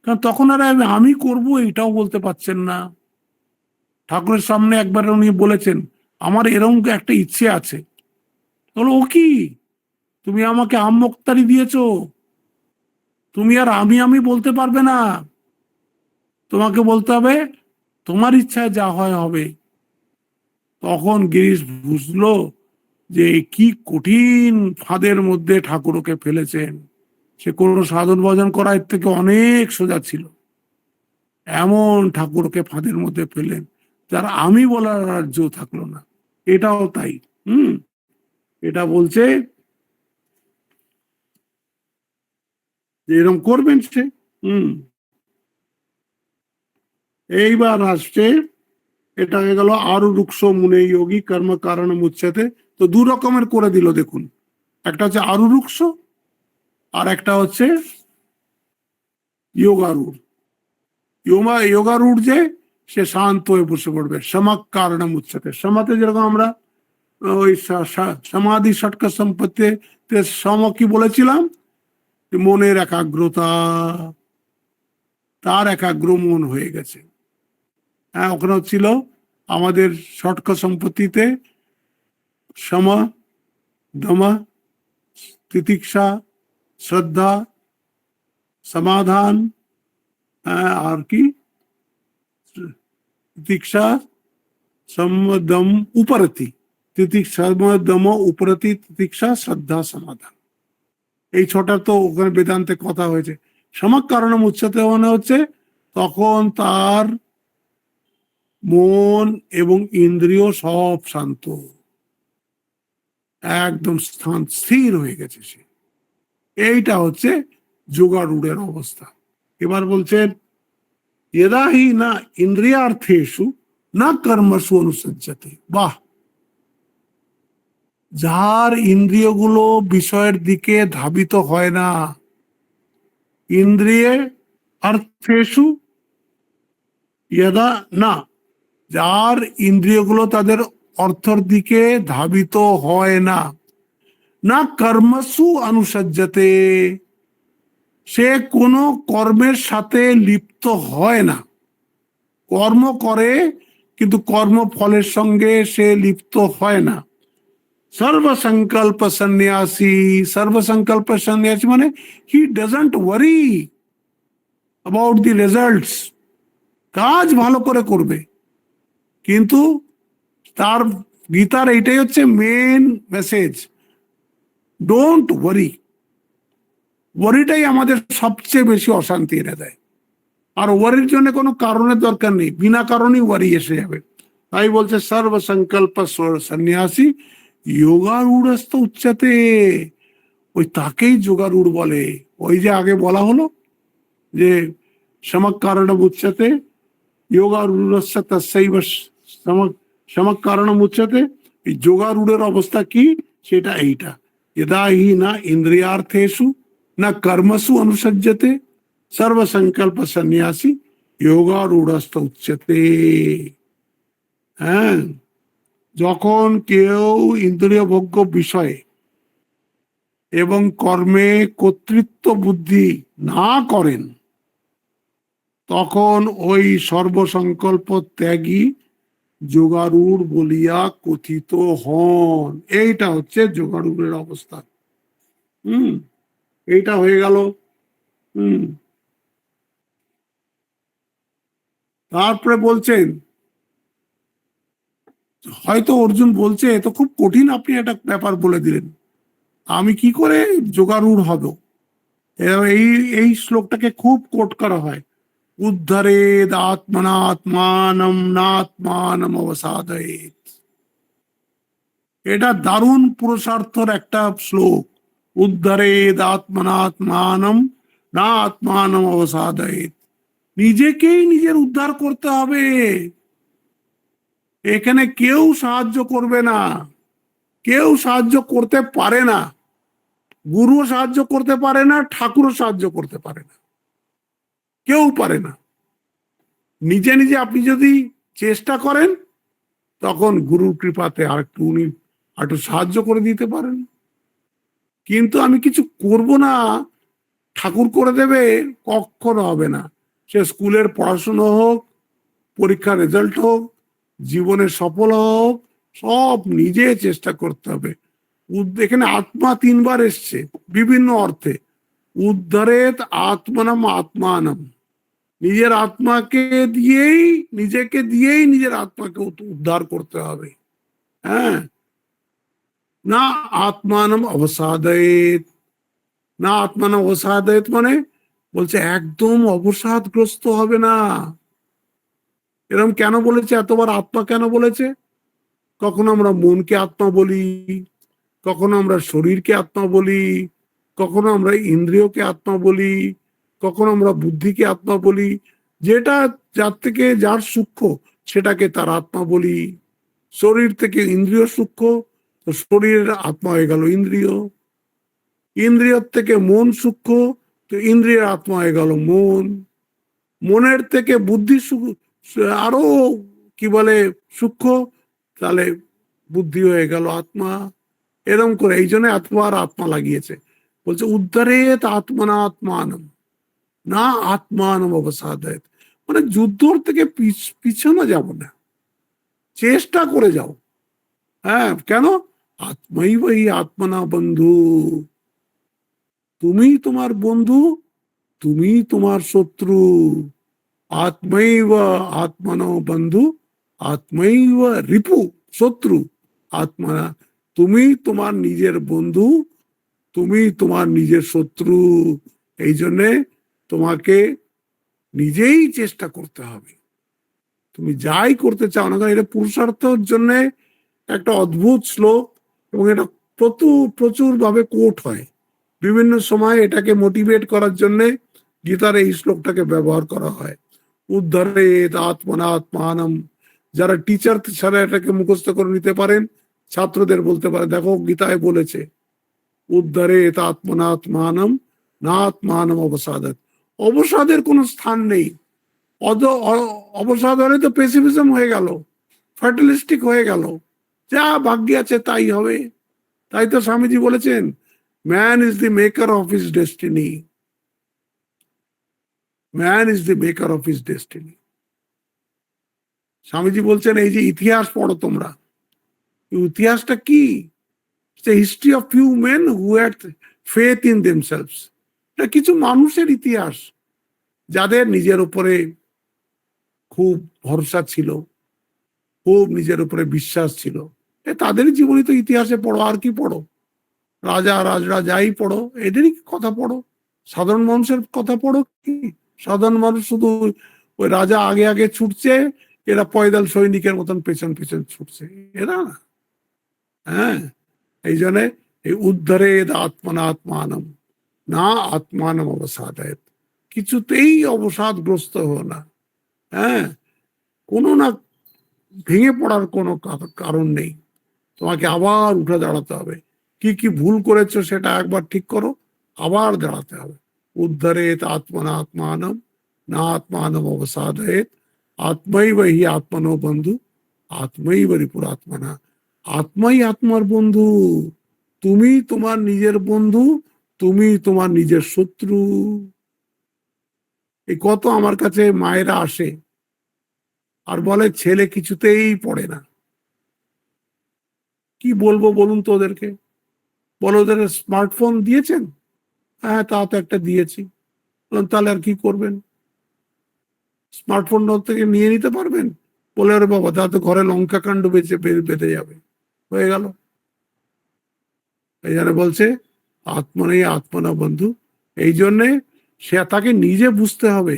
কারণ তখন আর আমি করব এটাও বলতে পারছেন না। ঠাকুরের সামনে একবার উনি বলেছেন আমার এরকম একটা ইচ্ছে আছে। বলো ও কি, তুমি আমাকে আম মুক্তারি দিয়েছো, তুমি আর আমি বলতে পারবে না, তোমাকে বলতে হবে তোমার ইচ্ছায় যা হয় হবে। তখন গিরিশ বুঝলো যে কি কঠিন ফাঁদের মধ্যে ঠাকুরকে ফেলেছেন, সে কোনো সাধন ভজন করা এর থেকে অনেক সোজা ছিল, এমন ঠাকুরকে ফাঁদের মধ্যে ফেলেন যার আমি বলার রাজ্য থাকলো না। এটাও তাই। এটা বলছে যে এরকম করবেন সে। এইবার আসছে, এটা হয়ে গেল আরু রুক্ষ মুনে যোগী কর্ম কারণ মুচ্ছতে। তো 2 রকমের করে দিল দেখুন, একটা হচ্ছে আরু রুক্ষ আর একটা হচ্ছে যোগারূঢ়। যোগারূঢ় যে সে শান্ত হয়ে বসে পড়বে, সমাক কারণ মুচ্ছতে। সমাতে যেরকম আমরা ওই সমাধি ষটক সম্পত্তিতে সম কি বলেছিলাম, মনের একাগ্রতা, তার একাগ্র মন হয়ে গেছে। হ্যাঁ, ওখানে ছিল আমাদের ষটক সম্পত্তিতে সম, দম, তিতিক্ষা, শ্রদ্ধা, সমাধান, আর কি তিতিক্ষা সমদম উপরতি, সমদম উপরতি তিতিক্ষা শ্রদ্ধা সমাধান, এই ছটা তো ওখানে বেদান্তে কথা হয়েছে। সমাক কারণ উচ্চতে মানে হচ্ছে তখন তার মন এবং ইন্দ্রিয় সব শান্ত, একদম স্থান স্থির হয়ে গেছে সে। এইটা হচ্ছে যোগারূঢ়ের অবস্থা। এবার বলছেন এদাহি না ইন্দ্রিয়ার্থেষু না কর্মসু অনুসজ্জতে। বাহ, যার ইন্দ্রিয়গুলো বিষয়ের দিকে ধাবিত হয় না, ইন্দ্রিয়ে অর্থেষু ইয়দা না, যার ইন্দ্রিয়গুলো তাদের অর্থের দিকে ধাবিত হয় না, না কর্মসু অনুসজ্জতে, সে কোনো কর্মের সাথে লিপ্ত হয় না। কর্ম করে কিন্তু কর্মফলের সঙ্গে সে লিপ্ত হয় না। সর্বসংকল্প সন্ন্যাসী, সর্বসংকল্প সন্ন্যাসী মানে he doesn't worry about the results. কাজ ভালো করে করবে, কিন্তু তার গীতার এইটাই হচ্ছে মেন মেসেজ, ডোন্ট ওয়ারি। ওয়ারিটাই আমাদের সবচেয়ে বেশি অশান্তি এনে দেয়। আর ওয়ারির জন্য কোনো কারণের দরকার নেই, বিনা কারণেই ওয়ারি এসে যাবে। তাই বলছে সর্বসংকল্প সন্ন্যাসী যোগারূঢ়স্থ উচ্চতে, ওই তাকেই যোগারূঢ় বলে। ওই যে আগে বলা হলো যে সমক কারণম উচ্চতে যোগারূঢ়স্য তস্যৈব সমক কারণম উচ্চতে। এই যোগারূঢ়ের অবস্থা কি, সেটা এইটা, যদা হি না ইন্দ্রিয়ার্থেষু না কর্মসু অনুসজ্জতে সর্বসংকল্প সন্ন্যাসী যোগারূঢ়স্থ উচ্চতে। হ্যাঁ, যখন কেউ ইন্দ্রিয় ভোগ্য বিষয়ে এবং কর্মে কর্তৃত্ব বুদ্ধি না করেন, তখন ওই সর্বসংকল্প ত্যাগী যোগারূঢ় বলিয়া কথিত হন। এইটা হচ্ছে যোগারূঢ়ের অবস্থা। এইটা হয়ে গেল। তারপরে বলছেন, হয়তো অর্জুন বলছে এ তো খুব কঠিন, আপনি একটা ব্যাপার বলে দিলেন, আমি কি করে যোগারূঢ় হব। এই এই শ্লোকটাকে খুব কোট করা হয়, উদ্ধরেদ আত্মনাত্মানম নাত্মানম অবসাদয়েত। এটা দারুণ পুরুষার্থর একটা শ্লোক। উদ্ধরেদ আত্মনাত্মানম না আত্মানম অবসাদয়েত, নিজেকেই নিজের উদ্ধার করতে হবে। এখানে কেউ সাহায্য করবে না, কেউ সাহায্য করতে পারে না। গুরুও সাহায্য করতে পারে না, ঠাকুরও সাহায্য করতে পারে না, কেউ পারে না। নিজে নিজে আপনি যদি চেষ্টা করেন, তখন গুরুর কৃপাতে উনি একটু সাহায্য করে দিতে পারেন। কিন্তু আমি কিছু করব না, ঠাকুর করে দেবে, কখনো হবে না। সে স্কুলের পড়াশুনো হোক, পরীক্ষার রেজাল্ট হোক, জীবনে সফল হোক, সব নিজে চেষ্টা করতে হবে। এখানে আত্মা তিনবার এসছে বিভিন্ন অর্থে। উদ্ধারেত আত্মানম আত্মানম, নিজের আত্মাকে দিয়েই, নিজেকে দিয়েই নিজের আত্মাকে উদ্ধার করতে হবে। হ্যাঁ, না আত্মানম অবসাদয়েত, না আত্মানম অবসাদয়েত মানে বলছে একদম অবসাদগ্রস্ত হবে না। এরকম কেন বলেছে, এতবার আত্মা কেন বলেছে? কখনো আমরা মনকে আত্মা বলি, কখনো আমরা শরীরকে আত্মা বলি, কখনো আমরা ইন্দ্রিয়কে আত্মা বলি, কখনো আমরা বুদ্ধিকে আত্মা বলি। যেটা যার থেকে যার সূক্ষ্ম সেটাকে তার আত্মা বলি। শরীর থেকে ইন্দ্রিয় সূক্ষ্ম, তো শরীরের আত্মা হয়ে গেল ইন্দ্রিয়। ইন্দ্রিয়র থেকে মন সূক্ষ্ম, তো ইন্দ্রিয়ের আত্মা হয়ে গেল মন। মনের থেকে বুদ্ধি আরো কি বলে সূক্ষ্ম, তাহলে বুদ্ধি হয়ে গেল আত্মা। এরকম করে এই জন্য আত্মা আর আত্মা লাগিয়েছে। বলছে উদ্ধারেত আত্মনাত্মানম না আত্মানম অবসাদয়েত, মানে যুদ্ধর থেকে পিছনে যাব না, চেষ্টা করে যাও। হ্যাঁ, কেন? আত্মাই বই আত্মনা বন্ধু, তুমি তোমার বন্ধু, তুমি তোমার শত্রু। আত্মৈব আত্মন বন্ধু আত্মৈব রিপু শত্রু আত্মা, তুমি তোমার নিজের বন্ধু, তুমি তোমার নিজের শত্রু। এই জন্যে তোমাকে নিজেই চেষ্টা করতে হবে। তুমি যাই করতে চাও না, এটা পুরুষার্থের জন্য একটা অদ্ভুত শ্লোক, এবং এটা প্রচুর ভাবে কোট হয় বিভিন্ন সময়। এটাকে মোটিভেট করার জন্য গীতার এই শ্লোকটাকে ব্যবহার করা হয়, উদ্ধরেত আত্মনাত্মানম। যারা টিচার ছাড়া এটাকে মুখস্থ করে নিতে পারেন, ছাত্রদের বলতে পারে, দেখো গীতায় বলেছে উদ্ধরেত আত্মনাত্মানম না আত্মানম অবসাদত, অবসাদের কোনো স্থান নেই। অবসাদ হলে তো পেসিমিজম হয়ে গেল, ফার্টিলিস্টিক হয়ে গেল, যা ভাগ্যে আছে তাই হবে। তাই তো স্বামীজি বলেছেন, man is the maker of his destiny, man is the maker of his destiny. Swamiji বলছেন এই যে ইতিহাস পড়ো তোমরা, ইতিহাসটা কি? History of few men who had faith in themselves. এটা কিছু মানুষের ইতিহাস যাদের নিজের উপরে খুব ভরসা ছিল, খুব নিজের উপরে বিশ্বাস ছিল। তাদেরই জীবনী তো ইতিহাসে পড়ো, আর কি পড়ো? রাজা রাজরা যাই পড়ো, এদেরই কথা পড়ো। সাধারণ মানুষের কথা পড়ো কি? সাধারণ মানুষ শুধু ওই রাজা আগে আগে ছুটছে, এরা পয়দল সৈনিকের মতন পেছন পেছন ছুটছে, এরা না। হ্যাঁ, এই জন্যে এই উদ্ধরে আত্মনা আত্মানম না আত্মানম অবসাদায়, কিছুতেই অবসাদগ্রস্ত হো না। হ্যাঁ, কোনো না ভেঙে পড়ার কোনো কারণ নেই, তোমাকে আবার উঠে দাঁড়াতে হবে। কি কি ভুল করেছো সেটা একবার ঠিক করো, আবার দাঁড়াতে হবে। উদ্ধরেত আত্মনা আত্মানম না আত্মানম অবসাদয়েত আত্মাই হি আত্মনো বন্ধু আত্মাই রিপুর আত্মনা। আত্মাই আত্মার বন্ধু। তুমি তোমার নিজের বন্ধু, তুমি তোমার নিজের শত্রু। এই কত আমার কাছে মায়েরা আসে আর বলে ছেলে কিছুতেই পড়ে না। কি বলবো বলুন তো ওদেরকে? বলো, ওদের স্মার্টফোন দিয়েছেন? হ্যাঁ, তা তো একটা দিয়েছি। তাহলে আর কি করবেন? স্মার্টফোন থেকে নিয়ে নিতে পারবেন? বলে আরে বাবা, তা তো ঘরে লঙ্কা কাণ্ড বেঁধে যাবে। হয়ে গেল। এই জন্য বলছে আত্মনেই আত্মনা বন্ধু। এই জন্যে সে তাকে নিজে বুঝতে হবে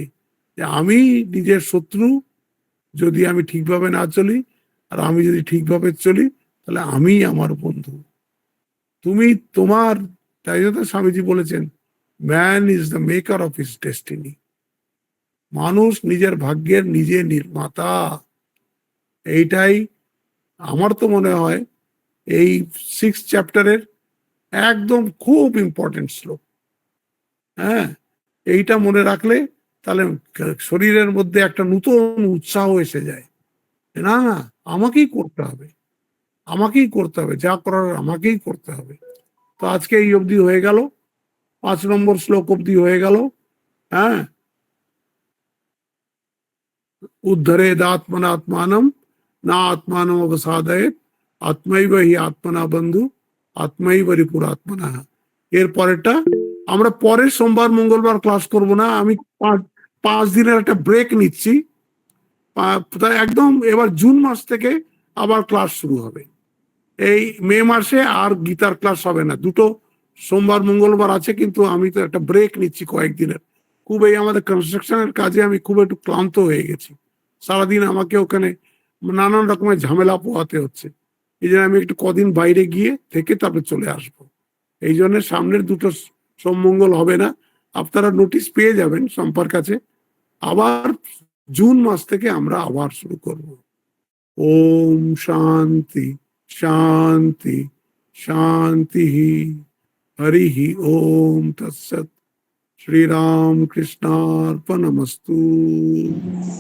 যে আমি নিজের শত্রু যদি আমি ঠিকভাবে না চলি, আর আমি যদি ঠিকভাবে চলি তাহলে আমি আমার বন্ধু। তুমি তোমার, তাই জন্য স্বামীজি বলেছেন man is the maker of his destiny. মানুষ নিজের ভাগ্যের নিজে নির্মাতা। এইটাই আমার তো মনে হয় এই 6th চ্যাপ্টারের একদম খুব ইম্পর্টেন্ট শ্লোক। হ্যাঁ, এইটা মনে রাখলে তাহলে শরীরের মধ্যে একটা নতুন উৎসাহ এসে যায়। না না, আমাকেই করতে হবে, আমাকেই করতে হবে, যা করার আমাকেই করতে হবে। তো আজকে এই অবধি হয়ে গেল, 5 নম্বর শ্লোক অবধি হয়ে গেল। হ্যাঁ, উদ্ধরেদ আত্মনা আত্মানম না আত্মানম অবসাদয়েত আত্মাইব হি আত্মনা বন্ধু আত্মাইব রিপুর আত্মনা। এর পরেরটা আমরা পরের সোমবার মঙ্গলবার ক্লাস করব না। আমি 5 দিনের একটা ব্রেক নিচ্ছি। একদম এবার জুন মাস থেকে আবার ক্লাস শুরু হবে। এই মে মাসে আর গীতার ক্লাস হবে না। দুটো সোমবার মঙ্গলবার আছে, কিন্তু আমি তো একটা ব্রেক নিচ্ছি কয়েকদিনের। খুব এই আমাদের কনস্ট্রাকশনের কাজে আমি খুব একটু ক্লান্ত হয়ে গেছি। সারাদিন আমাকে ওখানে নানান রকমের ঝামেলা পোহাতে হচ্ছে। এই জন্য আমি একটু কদিন বাইরে গিয়ে থেকে তারপরে চলে আসব। এই জন্য সামনের দুটো সোমমঙ্গল হবে না। আপনারা নোটিশ পেয়ে যাবেন সম্পার কাছে। আবার জুন মাস থেকে আমরা আবার শুরু করব। ওম শান্তি শান্তি শান্তি। হরি ওম তৎসৎ। শ্রীরাম কৃষ্ণার্পণমস্তু।